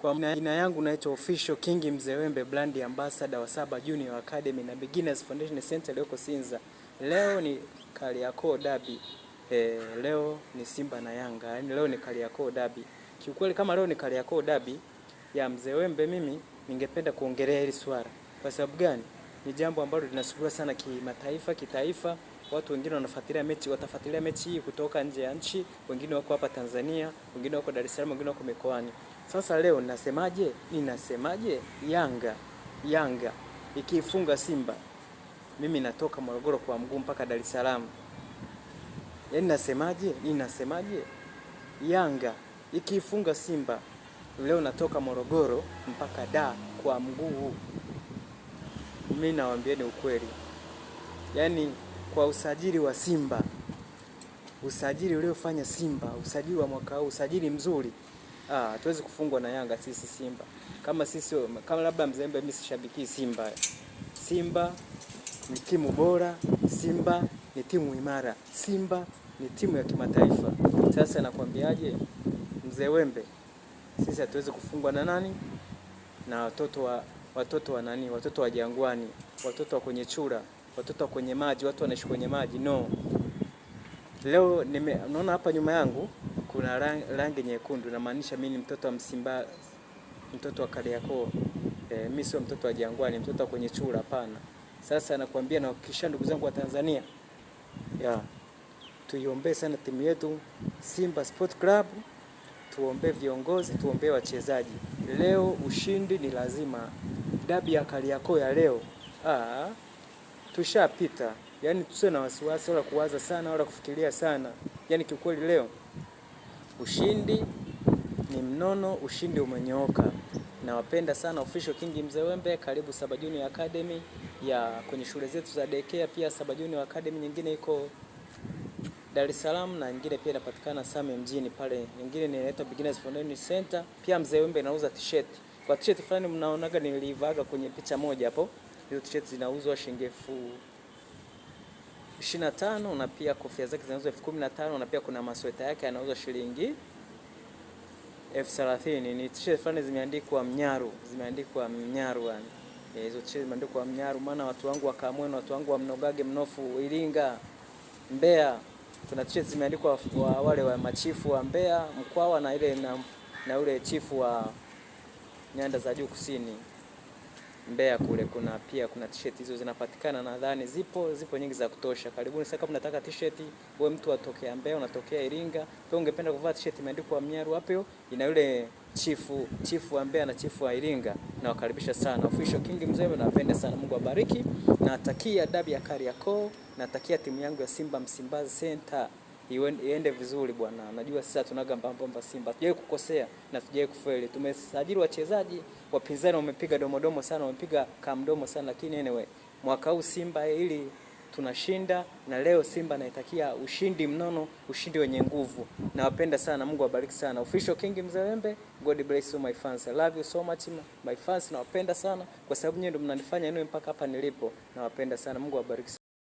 Kwa jina yangu naitwa Official King Mzewembe, brand ambassador wa Saba Junior Academy na Beginners Foundation Center iliyoko Sinza. Leo ni Kariakoo Derby. Leo ni Simba na Yanga. Yaani leo ni Kariakoo Derby. Kiukweli kama leo ni Kariakoo Derby ya Mzewembe, mimi ningependa kuongelea hili swala. Kwa sababu gani? Ni jambo ambalo linasumbua sana kimataifa, kitaifa. Watu wengine watafuatilia mechi hii kutoka nje ya nchi, wengine wako hapa Tanzania, wengine wako Dar es Salaam, wengine wako mikoani. Sasa leo ninasemaje? Yanga ikifunga Simba, mimi natoka Morogoro kwa mguu mpaka Dar es Salaam. Yaani ninasemaje? Yanga ikifunga Simba, leo natoka Morogoro mpaka Dar kwa mguu. Mimi nawaambieni ukweli. Yaani kwa usajili wa Simba, usajili uliofanya Simba, usajili wa mwaka huu, usajili mzuri. Hatuwezi kufungwa na Yanga sisi Simba. Kama labda Mzembe, mimi sishabiki Simba. Simba ni timu bora, Simba ni timu imara, Simba ni timu ya kimataifa. Sasa nakwambiaje, Mzewembe, sisi hatuwezi kufungwa na nani? Na watoto wa Jangwani, watoto wa kwenye chura, watoto wa kwenye maji, watu wanaishi kwenye maji. No. Leo unaona hapa nyuma yangu kuna rangi nyekundu, inamaanisha mimi ni mtoto wa Msimba, mtoto wa Kariakoo. Mimi sio mtoto wa Jangwani, mtoto wa kwenye chura, hapana. Sasa nakwambia na kisha, ndugu zangu wa Tanzania, tuiombee sana timu yetu Simba Sport Club, tuombee viongozi, tuombee wachezaji. Leo ushindi ni lazima. Dabi ya Kariakoo ya leo, tushapita. Yaani tusiwe na wasiwasi wala kuwaza sana wala kufikiria sana. Yaani kiukweli leo ushindi ni mnono, ushindi umenyooka. Nawapenda sana. Official King Mzewembe, karibu Saba Junior Academy ya kwenye shule zetu za daycare. Pia Saba Junior Academy nyingine iko Dar es Salaam na nyingine pia inapatikana Same mjini pale. Nyingine inaitwa Beginners Foundation Center. Pia Mzewembe inauza t-shirt. Kwa t-shirt fulani mnaonaga nilivaga kwenye picha moja hapo. Hizo t-shirt zinauzwa shilingi 25 na pia kofia zake zinauzwa 15 na pia kuna masweta yake yanauzwa shilingi 30. Ni t-shirt fulani zimeandikwa Mnyaru, yani. Hizo t-shirt zimeandikwa Mnyaru, maana watu wangu wa Kamweno, watu wangu wa Mnogage, Mnofu, Iringa, Mbeya. Kuna t-shirt zimeandikwa wale wa machifu wa Mbeya, Mkwawa na ule chifu wa Nyanda za Juu Kusini, Mbeya kule. Kuna t-shirt hizo zinapatikana, nadhani zipo nyingi za kutosha. Karibuni sasa, kama unataka t-shirt, wewe mtu atokea Mbeya, unatokea Iringa, wewe ungependa kuvaa t-shirt imeandikwa Mnyaru, hapo ina yule chifu wa Mbeya na chifu wa Iringa, na wakaribisha sana. Official King Mzewembe, napenda sana. Mungu awabariki. Natakia dabi ya Kariakoo, natakia timu yangu ya Simba Msimbazi Center iende vizuri bwana. Najua sasa tunaga mbamba Simba. Tujue kukosea na tujue kufeli. Tumesajili wachezaji, wapinzani wamepiga domodomo sana, wamepiga kamdomo sana, lakini anyway, mwaka huu Simba ili tunashinda, na leo Simba naitakia ushindi mnono, ushindi wenye nguvu. Nawapenda sana. Mungu awabariki sana. Official King Mzewembe, God bless you my fans. I love you so much my fans. Nawapenda sana kwa sababu nyinyi ndio mnanifanya niwe mpaka hapa nilipo. Nawapenda sana. Mungu awabariki.